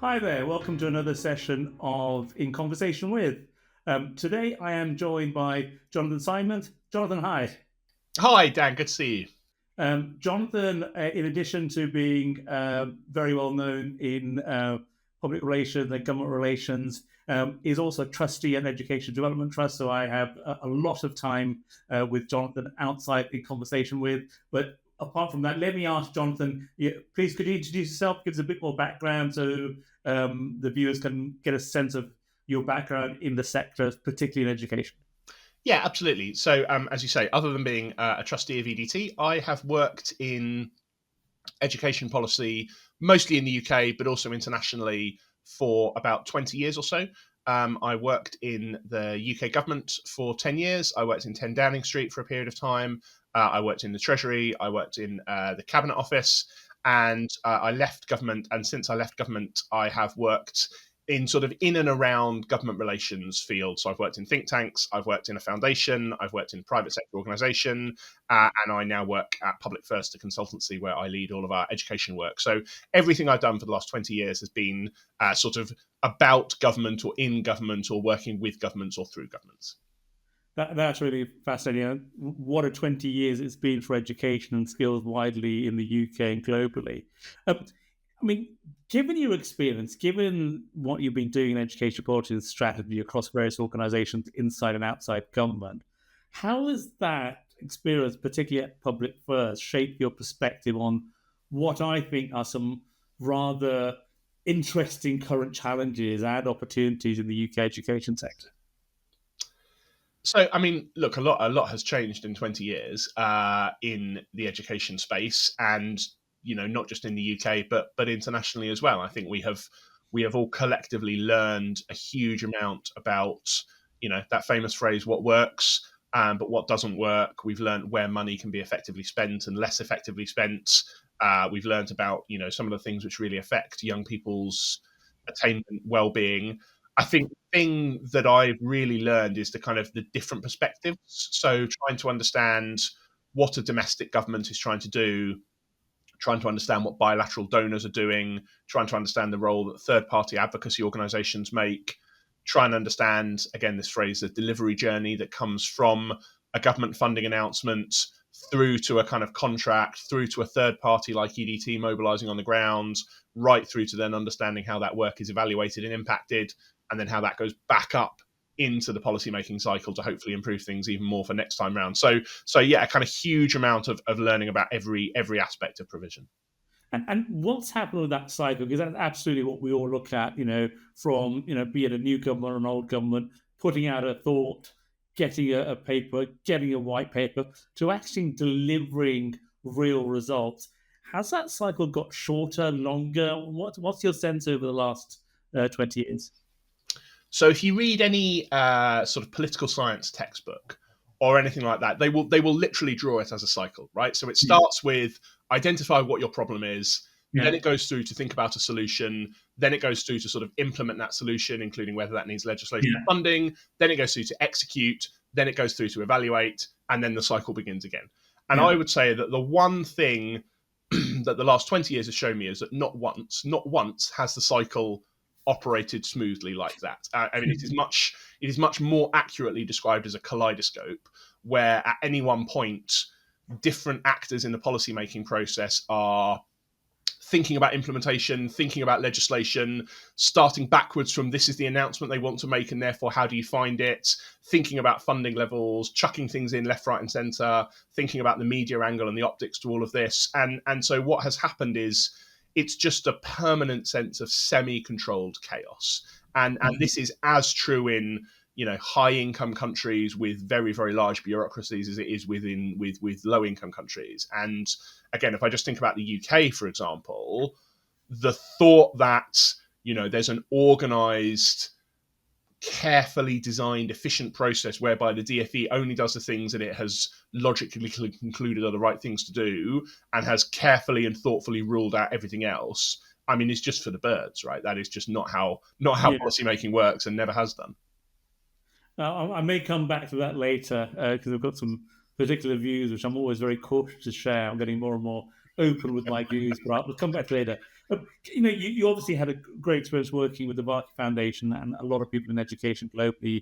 Hi there, welcome to another session of In Conversation With. Today I am joined by Jonathan Simon. Jonathan, hi. Hi, Dan. Good to see you. Jonathan, in addition to being very well known in public relations and government relations, is also a trustee at Education Development Trust. So I have a lot of time with Jonathan outside In Conversation With. But apart from that, let me ask Jonathan, please could you introduce yourself, give us a bit more background so the viewers can get a sense of your background in the sector, particularly in education. Yeah, absolutely. So, as you say, other than being a trustee of EDT, I have worked in education policy, mostly in the UK, but also internationally for about 20 years or so. I worked in the UK government for 10 years. I worked in 10 Downing Street for a period of time. I worked in the Treasury. I worked in the Cabinet Office. And I left government. And since I left government, I have worked in sort of in and around government relations field. So I've worked in think tanks, I've worked in a foundation, I've worked in private sector organisation, and I now work at Public First, a consultancy where I lead all of our education work. So everything I've done for the last 20 years has been sort of about government or in government or working with governments or through governments. That's really fascinating. What a 20 years it's been for education and skills widely in the UK and globally. I mean, given your experience, given what you've been doing in education policy and strategy across various organisations inside and outside government, how has that experience, particularly at Public First, shaped your perspective on what I think are some rather interesting current challenges and opportunities in the UK education sector? So, I mean, look, a lot has changed in 20 years in the education space, and not just in the UK, but internationally as well. I think we have all collectively learned a huge amount about that famous phrase, "What works." But what doesn't work, we've learned where money can be effectively spent and less effectively spent. We've learned about some of the things which really affect young people's attainment, well-being. I think the thing that I've really learned is the kind of the different perspectives. So trying to understand what a domestic government is trying to do, trying to understand what bilateral donors are doing, trying to understand the role that third-party advocacy organisations make, trying to understand, again, this phrase, the delivery journey that comes from a government funding announcement through to a kind of contract, through to a third party like EDT mobilising on the ground, right through to then understanding how that work is evaluated and impacted, and then how that goes back up into the policymaking cycle to hopefully improve things even more for next time round. So yeah, a kind of huge amount of learning about every aspect of provision. And what's happened with that cycle? Because that's absolutely what we all look at, from, be it a new government or an old government, putting out a thought, getting a paper, getting a white paper, to actually delivering real results. Has that cycle got shorter, longer? What's your sense over the last 20 years? So if you read any sort of political science textbook or anything like that, they will literally draw it as a cycle, right? So it starts with identify what your problem is, Yeah. then it goes through to think about a solution, then it goes through to sort of implement that solution, including whether that needs legislation or Yeah. funding, then it goes through to execute, then it goes through to evaluate, and then the cycle begins again. And Yeah. I would say that the one thing that the last 20 years has shown me is that not once has the cycle operated smoothly like that. I mean, it is much more accurately described as a kaleidoscope, where at any one point, different actors in the policy-making process are thinking about implementation, thinking about legislation, starting backwards from this is the announcement they want to make, and therefore how do you find it, thinking about funding levels, chucking things in left, right, and centre, thinking about the media angle and the optics to all of this. And so what has happened is it's just a permanent sense of semi-controlled chaos. And this is as true in high income countries with very, very large bureaucracies as it is with low income countries. And again, if I just think about the UK, for example, the thought that there's an organized, carefully designed, efficient process whereby the DfE only does the things that it has logically concluded are the right things to do and has carefully and thoughtfully ruled out everything else, I mean, it's just for the birds, right? That is just not how Yeah. policymaking works and never has done. I may come back to that later because I've got some particular views which I'm always very cautious to share. I'm getting more and more open with my views, but I'll come back to later. Uh, you obviously had a great experience working with the Varkey Foundation, and a lot of people in education globally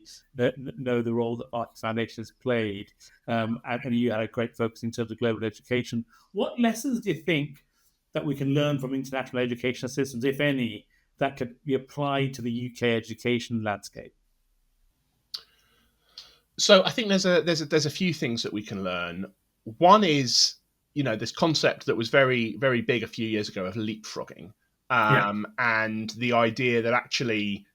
know the role that Varkey Foundation has played. And you had a great focus in terms of global education. What lessons do you think that we can learn from international educational systems, if any, that could be applied to the UK education landscape? So I think there's a few things that we can learn. One is, this concept that was very very big a few years ago of leapfrogging, Yeah. and the idea that actually,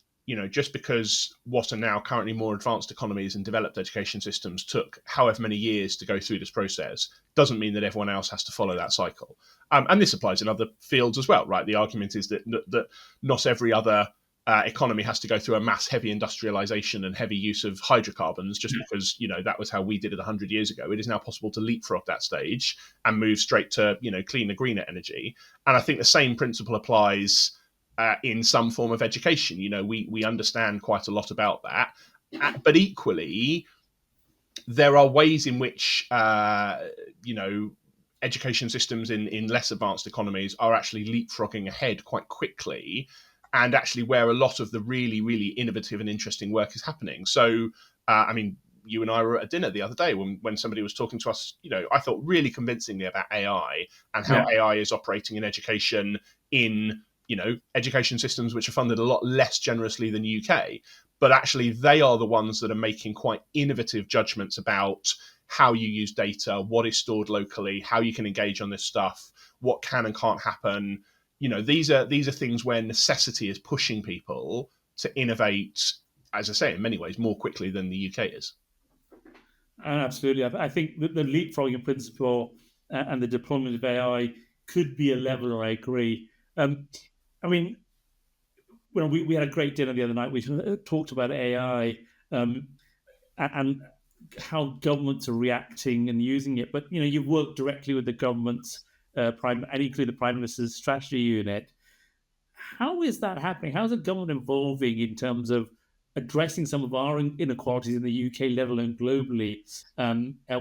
just because what are now currently more advanced economies and developed education systems took however many years to go through this process, doesn't mean that everyone else has to follow that cycle. And this applies in other fields as well, right? The argument is that not every other economy has to go through a mass heavy industrialization and heavy use of hydrocarbons just because that was how we did it 100 years ago. It is now possible to leapfrog that stage and move straight to cleaner, greener energy. And I think the same principle applies in some form of education. We understand quite a lot about that, but equally there are ways in which education systems in less advanced economies are actually leapfrogging ahead quite quickly, and actually where a lot of the really, really innovative and interesting work is happening. So, you and I were at a dinner the other day when somebody was talking to us, I thought really convincingly about AI and how Yeah. AI is operating in education in, education systems which are funded a lot less generously than UK. But actually, they are the ones that are making quite innovative judgments about how you use data, what is stored locally, how you can engage on this stuff, what can and can't happen. These are things where necessity is pushing people to innovate, as I say, in many ways more quickly than the UK is. Absolutely. I think that the leapfrogging principle and the deployment of AI could be a leveler. I agree. Um, I mean, we had a great dinner the other night. We talked about AI um, and how governments are reacting and using it. But you've worked directly with the government's and equally the Prime Minister's strategy unit. How is that happening? How is the government evolving in terms of addressing some of our inequalities in the UK level and globally,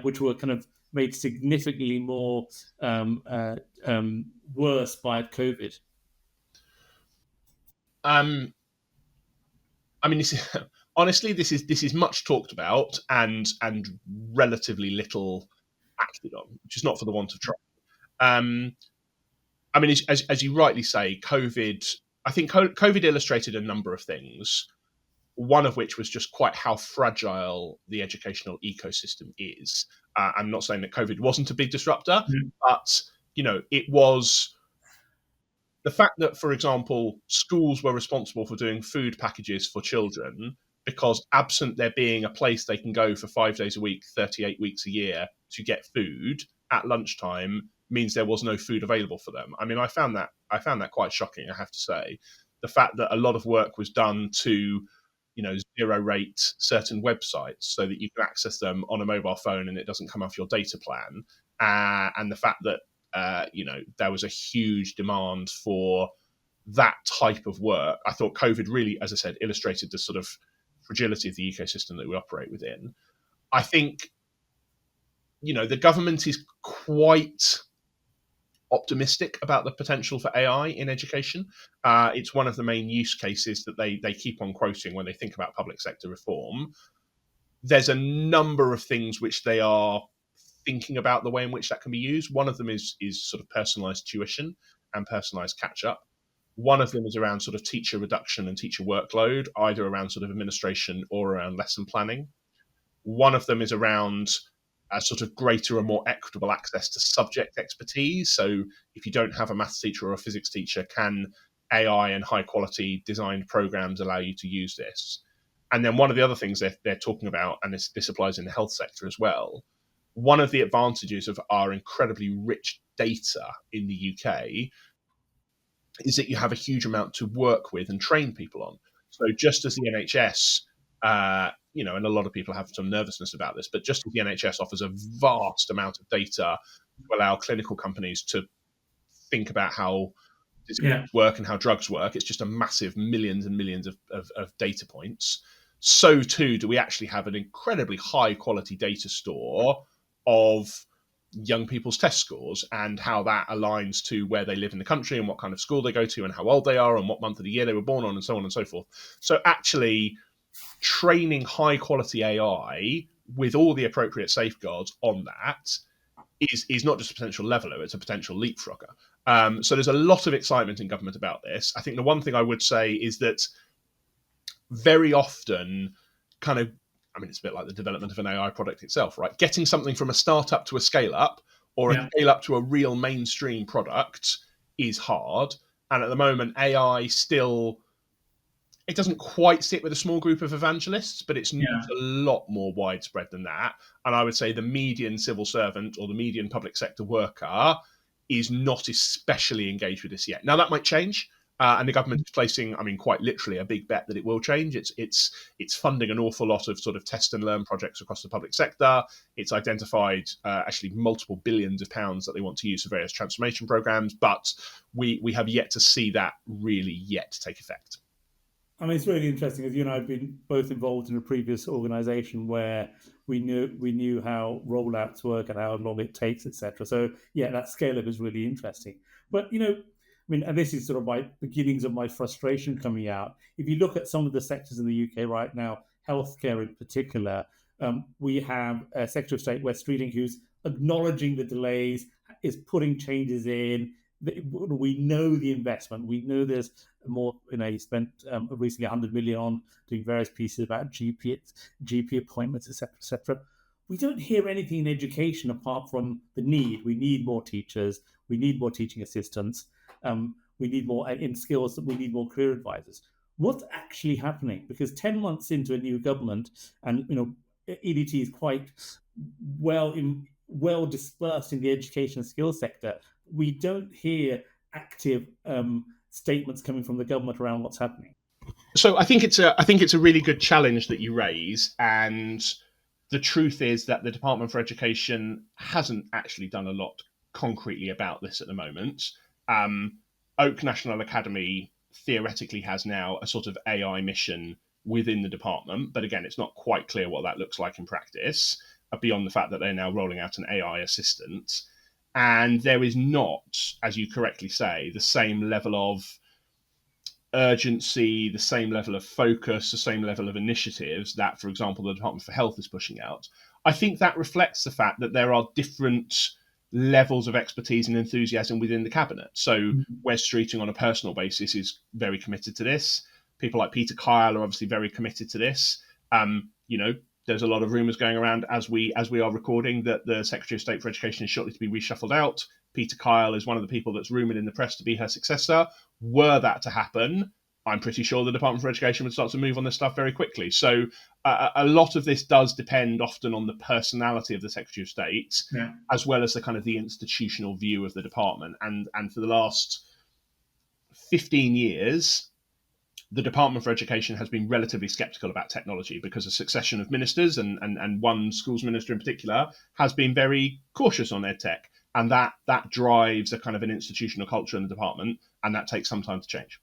which were kind of made significantly more um, uh, worse by COVID? Um, this is, honestly, this is much talked about and relatively little acted on, which is not for the want of trying. Um, as you rightly say, COVID. I think COVID illustrated a number of things. One of which was just quite how fragile the educational ecosystem is. I'm not saying that COVID wasn't a big disruptor, Mm. but it was the fact that, for example, schools were responsible for doing food packages for children because absent there being a place they can go for 5 days a week, 38 weeks a year to get food at lunchtime means there was no food available for them. I found that quite shocking, I have to say. The fact that a lot of work was done to zero rate certain websites so that you can access them on a mobile phone and it doesn't come off your data plan. And the fact that there was a huge demand for that type of work. I thought COVID really, as I said, illustrated the sort of fragility of the ecosystem that we operate within. I think, the government is quite optimistic about the potential for AI in education. It's one of the main use cases that they keep on quoting when they think about public sector reform. There's a number of things which they are thinking about the way in which that can be used. One of them is sort of personalized tuition and personalized catch up. One of them is around sort of teacher reduction and teacher workload, either around sort of administration or around lesson planning. One of them is around a sort of greater and more equitable access to subject expertise. So if you don't have a maths teacher or a physics teacher, can AI and high quality designed programs allow you to use this? And then one of the other things they're talking about, and this applies in the health sector as well, one of the advantages of our incredibly rich data in the UK is that you have a huge amount to work with and train people on. So just as the NHS, and a lot of people have some nervousness about this, but just as the NHS offers a vast amount of data to allow clinical companies to think about how diseases Yeah. work and how drugs work, it's just a massive millions and millions of data points. So too do we actually have an incredibly high quality data store of young people's test scores and how that aligns to where they live in the country and what kind of school they go to and how old they are and what month of the year they were born on and so on and so forth. So actually training high quality AI with all the appropriate safeguards on that is not just a potential leveler, it's a potential leapfrogger. So there's a lot of excitement in government about this. I think the one thing I would say is that very often, kind of, I mean, it's a bit like the development of an AI product itself, right? Getting something from a startup to a scale up or a Yeah. scale up to a real mainstream product is hard. And at the moment, AI still, it doesn't quite sit with a small group of evangelists, but it's not Yeah. a lot more widespread than that. And I would say the median civil servant or the median public sector worker is not especially engaged with this yet. Now that might change, and the government is placing, I mean, quite literally a big bet that it will change. It's funding an awful lot of sort of test and learn projects across the public sector. It's identified actually multiple billions of pounds that they want to use for various transformation programs, but we have yet to see that really yet take effect. I mean, it's really interesting as you and I have been both involved in a previous organisation where we knew how rollouts work and how long it takes, etc. So yeah, that scale up is really interesting. But I mean, and this is sort of my beginnings of my frustration coming out. If you look at some of the sectors in the UK right now, healthcare in particular, we have a Secretary of State West Streeting who's acknowledging the delays, is putting changes in. We know the investment. We know there's more. He spent recently 100 million on doing various pieces about GP appointments, etc., etc. We don't hear anything in education apart from the need. We need more teachers. We need more teaching assistants. We need more in skills. We need more career advisors. What's actually happening? Because 10 months into a new government, and EDT is quite well dispersed in the education and skills sector. We don't hear active statements coming from the government around what's happening. So I think it's a really good challenge that you raise, and the truth is that the Department for Education hasn't actually done a lot concretely about this at the moment. Oak National Academy theoretically has now a sort of AI mission within the department, but again, it's not quite clear what that looks like in practice, beyond the fact that they're now rolling out an AI assistant. And there is not, as you correctly say, the same level of urgency, the same level of focus, the same level of initiatives that, for example, the Department for Health is pushing out. I think that reflects the fact that there are different levels of expertise and enthusiasm within the cabinet. So Wes Streeting on a personal basis is very committed to this. People like Peter Kyle are obviously very committed to this. There's a lot of rumours going around as we are recording that the Secretary of State for Education is shortly to be reshuffled out. Peter Kyle is one of the people that's rumoured in the press to be her successor. Were that to happen, I'm pretty sure the Department for Education would start to move on this stuff very quickly. So a lot of this does depend often on the personality of the Secretary of State, Yeah. as well as the kind of the institutional view of the department. And for the last 15 years, the Department for Education has been relatively skeptical about technology because a succession of ministers and one schools minister in particular has been very cautious on EdTech. And that drives a kind of an institutional culture in the department, and that takes some time to change.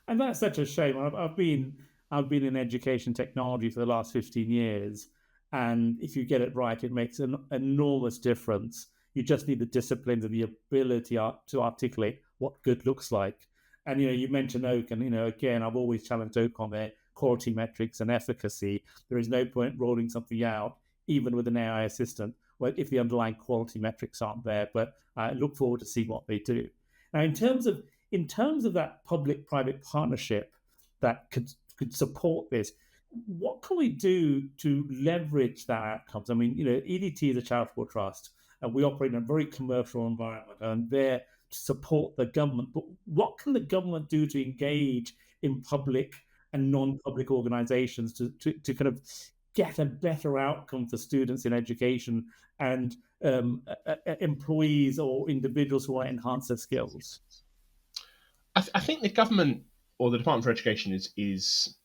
And that's such a shame. I've been in education technology for the last 15 years, and if you get it right, it makes an enormous difference. You just need the disciplines and the ability to articulate what good looks like. And you mentioned Oak, and again, I've always challenged Oak on their quality metrics and efficacy. There is no point rolling something out, even with an AI assistant, if the underlying quality metrics aren't there. But I look forward to see what they do. Now, in terms of that public-private partnership that could support this, what can we do to leverage that outcomes? I mean, EDT is a charitable trust, and we operate in a very commercial environment, and they're to support the government. But what can the government do to engage in public and non-public organisations to kind of get a better outcome for students in education and employees or individuals who want to enhance their skills? I think the government or the Department for Education is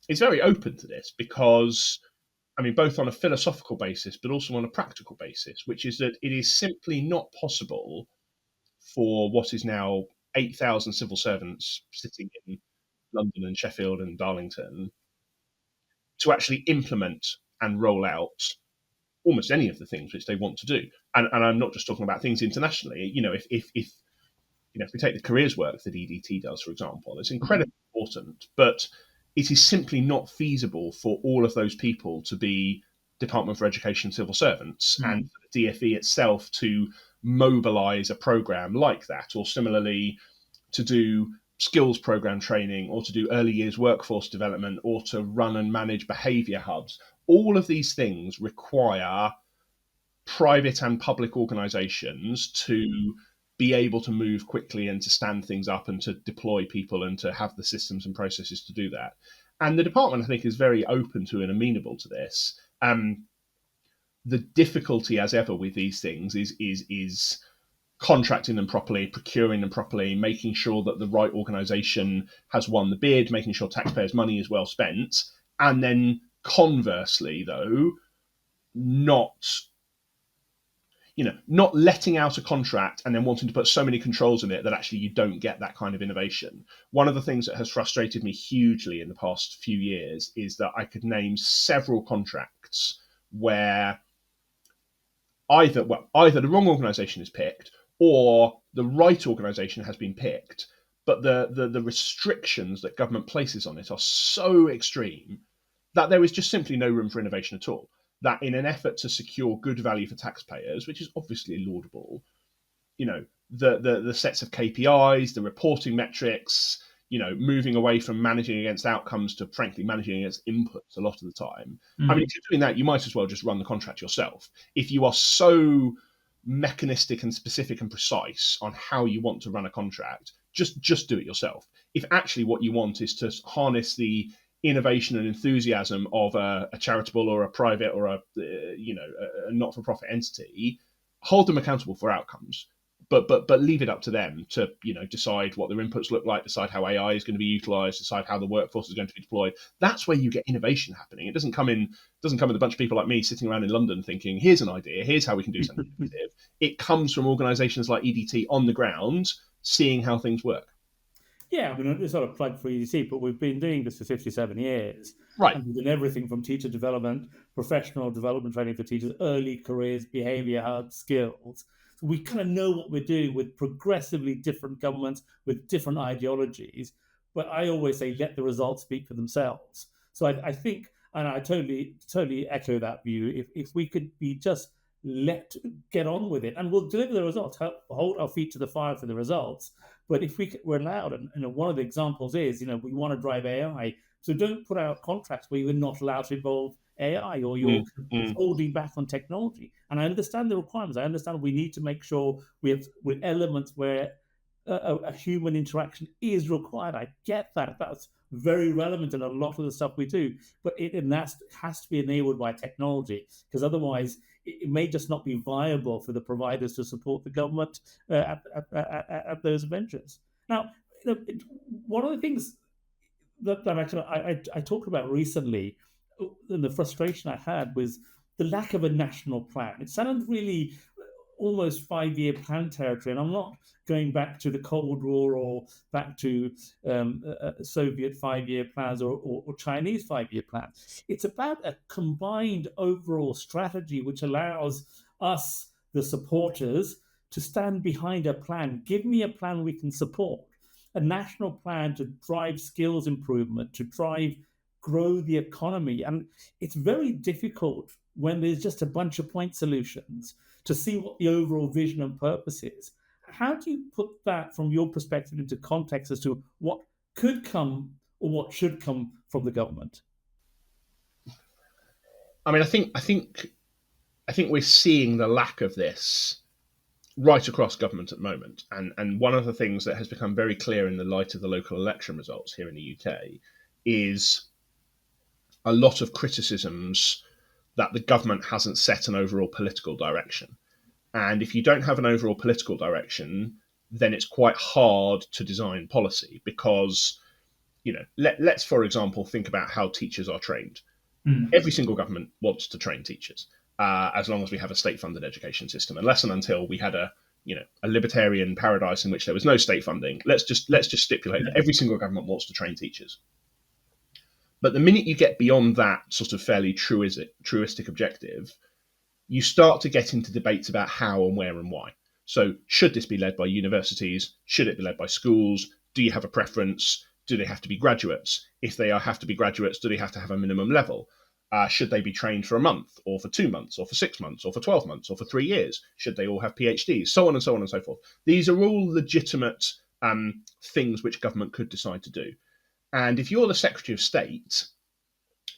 very open to this because, I mean, both on a philosophical basis, but also on a practical basis, which is that it is simply not possible for what is now 8,000 civil servants sitting in London and Sheffield and Darlington to actually implement and roll out almost any of the things which they want to do. And I'm not just talking about things internationally. If we take the careers work that EDT does, for example, it's incredibly important, but it is simply not feasible for all of those people to be Department for Education civil servants, and for the DfE itself to mobilize a program like that, or similarly to do skills program training, or to do early years workforce development, or to run and manage behavior hubs. All of these things require private and public organizations to be able to move quickly and to stand things up and to deploy people and to have the systems and processes to do that. And the department, I think, is very open to and amenable to this. The difficulty, as ever, with these things is contracting them properly, procuring them properly, making sure that the right organization has won the bid, making sure taxpayers' money is well spent, and then conversely, though, not letting out a contract and then wanting to put so many controls in it that actually you don't get that kind of innovation. One of the things that has frustrated me hugely in the past few years is that I could name several contracts where either the wrong organization is picked or the right organization has been picked, but the restrictions that government places on it are so extreme that there is just simply no room for innovation at all. That in an effort to secure good value for taxpayers, which is obviously laudable, the sets of KPIs, the reporting metrics, moving away from managing against outcomes to frankly managing against inputs a lot of the time. I mean, if you're doing that, you might as well just run the contract yourself. If you are so mechanistic and specific and precise on how you want to run a contract, just do it yourself. If actually what you want is to harness the innovation and enthusiasm of a charitable or a private or a not-for-profit entity, hold them accountable for outcomes, but leave it up to them to decide what their inputs look like, decide how AI is going to be utilized, decide how the workforce is going to be deployed. That's where you get innovation happening. It doesn't come with a bunch of people like me sitting around in London thinking, here's an idea, here's how we can do something innovative. It comes from organizations like EDT on the ground, seeing how things work. Yeah, I mean, it's not a plug for EDT, but we've been doing this for 57 years. Right. And we've done everything from teacher development, professional development training for teachers, early careers, behavior hubs, skills. So we kind of know what we're doing with progressively different governments, with different ideologies. But I always say, let the results speak for themselves. So I think, and I totally echo that view, if we could be just get on with it, and we'll deliver the results, hold our feet to the fire for the results. But if we're allowed, and one of the examples is, we want to drive AI, so don't put out contracts where you're not allowed to involve AI or you're holding back on technology. And I understand the requirements. I understand we need to make sure we have with elements where a human interaction is required. I get that. That's very relevant in a lot of the stuff we do. But that has to be enabled by technology, because otherwise it may just not be viable for the providers to support the government at those ventures. Now, one of the things that I talked about recently, and the frustration I had was the lack of a national plan. It sounded really almost 5-year plan territory, and I'm not going back to the Cold War or back to Soviet 5-year plans or Chinese 5-year plans. It's about a combined overall strategy which allows us, the supporters, to stand behind a plan. Give me a plan we can support, a national plan to drive skills improvement, to grow the economy. And it's very difficult when there's just a bunch of point solutions to see what the overall vision and purpose is. How do you put that from your perspective into context as to what could come or what should come from the government? I mean, I think we're seeing the lack of this right across government at the moment. And one of the things that has become very clear in the light of the local election results here in the UK is a lot of criticisms that the government hasn't set an overall political direction. And if you don't have an overall political direction, then it's quite hard to design policy because, let's, for example, think about how teachers are trained. Every single government wants to train teachers, as long as we have a state-funded education system, unless and until we had a libertarian paradise in which there was no state funding. Let's just stipulate that every single government wants to train teachers. But the minute you get beyond that sort of fairly truistic objective, you start to get into debates about how and where and why. So, should this be led by universities? Should it be led by schools? Do you have a preference? Do they have to be graduates? If they have to be graduates, do they have to have a minimum level? Should they be trained for a month, or for 2 months, or for 6 months, or for 12 months, or for 3 years? Should they all have PhDs? So on and so on and so forth. These are all legitimate things which government could decide to do. And if you're the Secretary of State,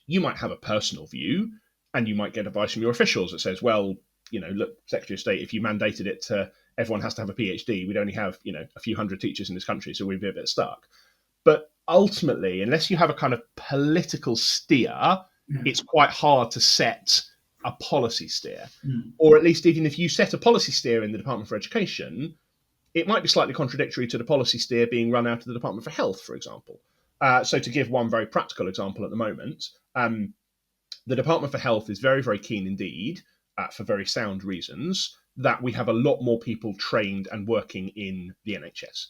you might have a personal view, and you might get advice from your officials that says, well, look, Secretary of State, if you mandated it to everyone has to have a PhD, we'd only have, a few hundred teachers in this country, so we'd be a bit stuck. But ultimately, unless you have a kind of political steer, it's quite hard to set a policy steer. Or at least even if you set a policy steer in the Department for Education, it might be slightly contradictory to the policy steer being run out of the Department for Health, for example. So to give one very practical example at the moment, the Department for Health is very, very keen indeed, for very sound reasons, that we have a lot more people trained and working in the NHS.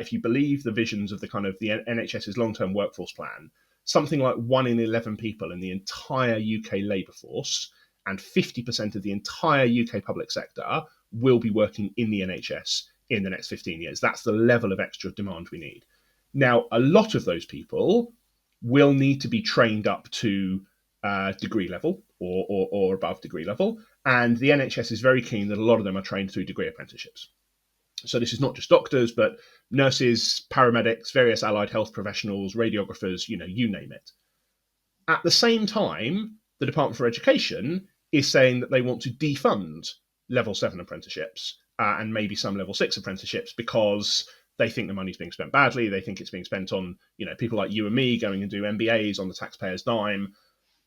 If you believe the visions of the NHS's long-term workforce plan, something like 1 in 11 people in the entire UK labour force and 50% of the entire UK public sector will be working in the NHS in the next 15 years. That's the level of extra demand we need. Now, a lot of those people will need to be trained up to degree level or above degree level, and the NHS is very keen that a lot of them are trained through degree apprenticeships. So this is not just doctors, but nurses, paramedics, various allied health professionals, radiographers, you name it. At the same time, the Department for Education is saying that they want to defund level 7 apprenticeships and maybe some level 6 apprenticeships because they think the money's being spent badly. They think it's being spent on, people like you and me going and do MBAs on the taxpayer's dime.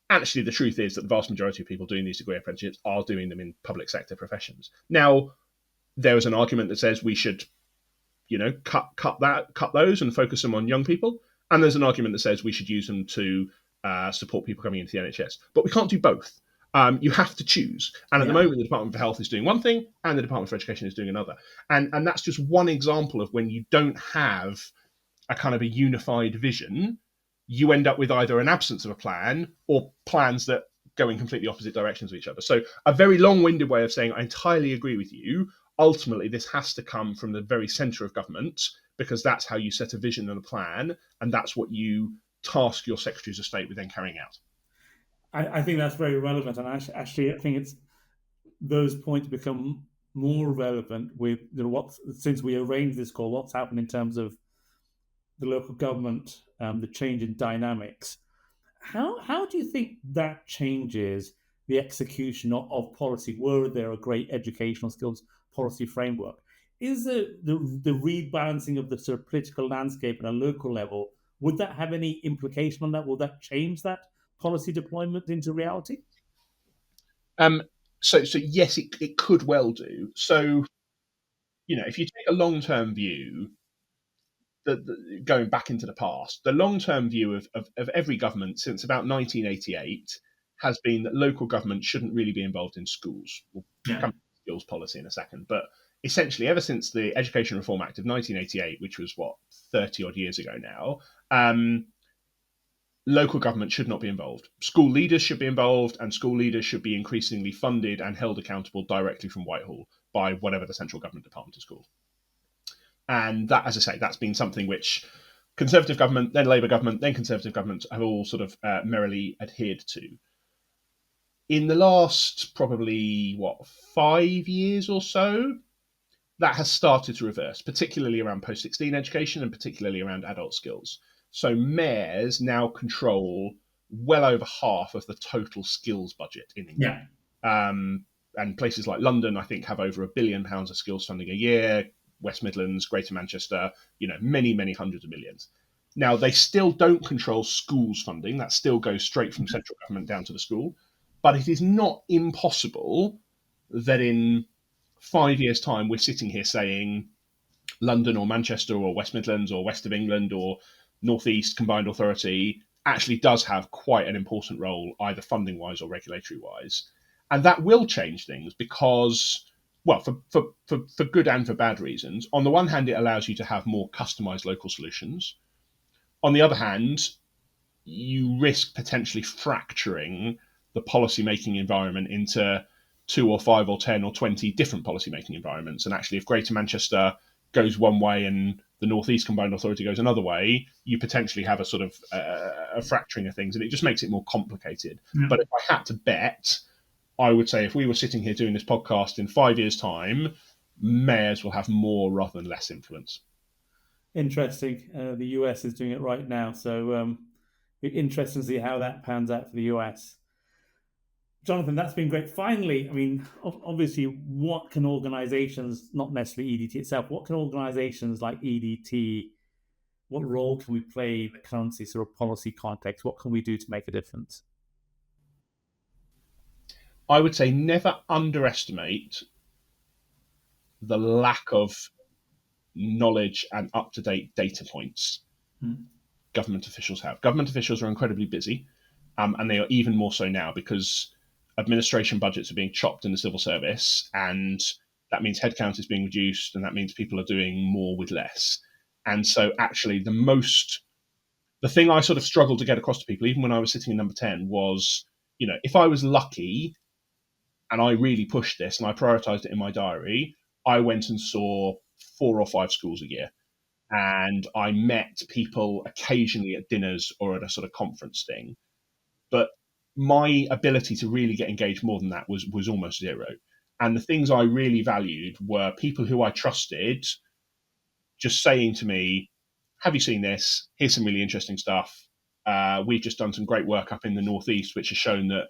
Actually, the truth is that the vast majority of people doing these degree apprenticeships are doing them in public sector professions. Now, there is an argument that says we should, cut those and focus them on young people. And there's an argument that says we should use them to support people coming into the NHS. But we can't do both. You have to choose. And at the moment, the Department for Health is doing one thing and the Department for Education is doing another. And that's just one example of when you don't have a kind of a unified vision, you end up with either an absence of a plan or plans that go in completely opposite directions of each other. So a very long-winded way of saying I entirely agree with you. Ultimately, this has to come from the very centre of government because that's how you set a vision and a plan, and that's what you task your secretaries of state with then carrying out. I think that's very relevant, and actually, I think it's those points become more relevant with since we arranged this call. What's happened in terms of the local government, the change in dynamics. How do you think that changes the execution of policy? Were there a great educational skills policy framework? Is the rebalancing of the sort of political landscape at a local level, would that have any implication on that? Will that change that policy deployment into reality? So yes, it could well do. So, if you take a long-term view, going back into the past, the long-term view of every government since about 1988 has been that local government shouldn't really be involved in schools. We'll come to skills policy in a second, but essentially, ever since the Education Reform Act of 1988, which was 30 odd years ago now, local government should not be involved. School leaders should be involved, and school leaders should be increasingly funded and held accountable directly from Whitehall by whatever the central government department is called. And that, as I say, that's been something which Conservative government, then Labour government, then Conservative government have all sort of merrily adhered to. In the last probably, 5 years or so, that has started to reverse, particularly around post-16 education and particularly around adult skills. So mayors now control well over half of the total skills budget in England. And places like London, I think, have over £1 billion of skills funding a year. West Midlands, Greater Manchester, many, many hundreds of millions. Now, they still don't control schools funding. That still goes straight from central government down to the school. But it is not impossible that in 5 years' time, we're sitting here saying London or Manchester or West Midlands or West of England or North East Combined Authority actually does have quite an important role, either funding-wise or regulatory-wise. And that will change things because, for good and for bad reasons. On the one hand, it allows you to have more customised local solutions. On the other hand, you risk potentially fracturing the policy-making environment into 2 or 5 or 10 or 20 different policymaking environments. And actually, if Greater Manchester goes one way and the North East Combined Authority goes another way, you potentially have a sort of a fracturing of things, and it just makes it more complicated. Yeah. But if I had to bet, I would say if we were sitting here doing this podcast in 5 years' time, mayors will have more rather than less influence. Interesting. The US is doing it right now, so interesting to see how that pans out for the US. Jonathan, that's been great. Finally, I mean, obviously, what can organizations, not necessarily EDT itself, what can organizations like EDT, what role can we play in the currency sort of policy context? What can we do to make a difference? I would say never underestimate the lack of knowledge and up-to-date data points government officials have. Government officials are incredibly busy, and they are even more so now because administration budgets are being chopped in the civil service, and that means headcount is being reduced, and that means people are doing more with less. And so actually the thing I sort of struggled to get across to people, even when I was sitting in number 10, was, if I was lucky and I really pushed this and I prioritized it in my diary, I went and saw 4 or 5 schools a year. And I met people occasionally at dinners or at a sort of conference thing. But my ability to really get engaged more than that was almost zero. And the things I really valued were people who I trusted just saying to me, have you seen this? Here's some really interesting stuff. We've just done some great work up in the Northeast, which has shown that,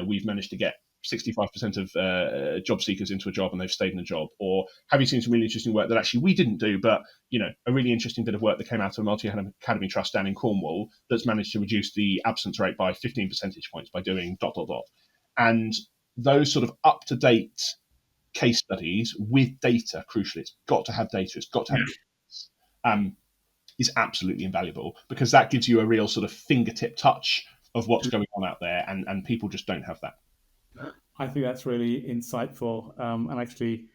we've managed to get 65% of job seekers into a job and they've stayed in a job. Or have you seen some really interesting work that actually we didn't do, but, a really interesting bit of work that came out of a multi-academy trust down in Cornwall that's managed to reduce the absence rate by 15 percentage points by doing ... And those sort of up-to-date case studies with data, crucially, it's got to have data, it's got to have is absolutely invaluable, because that gives you a real sort of fingertip touch of what's going on out there, and people just don't have that. I think that's really insightful, and actually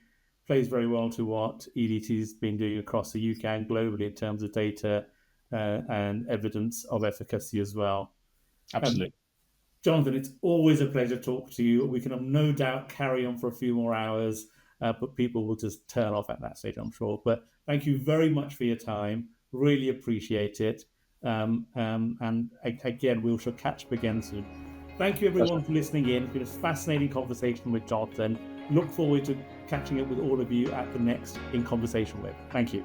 plays very well to what EDT's been doing across the UK and globally in terms of data and evidence of efficacy as well. Absolutely. Jonathan, it's always a pleasure to talk to you. We can have no doubt carry on for a few more hours, but people will just turn off at that stage, I'm sure. But thank you very much for your time. Really appreciate it. And again, we shall catch up again soon. Thank you, everyone, for listening in. It's been a fascinating conversation with Jonathan. Look forward to catching up with all of you at the next In Conversation With. Thank you.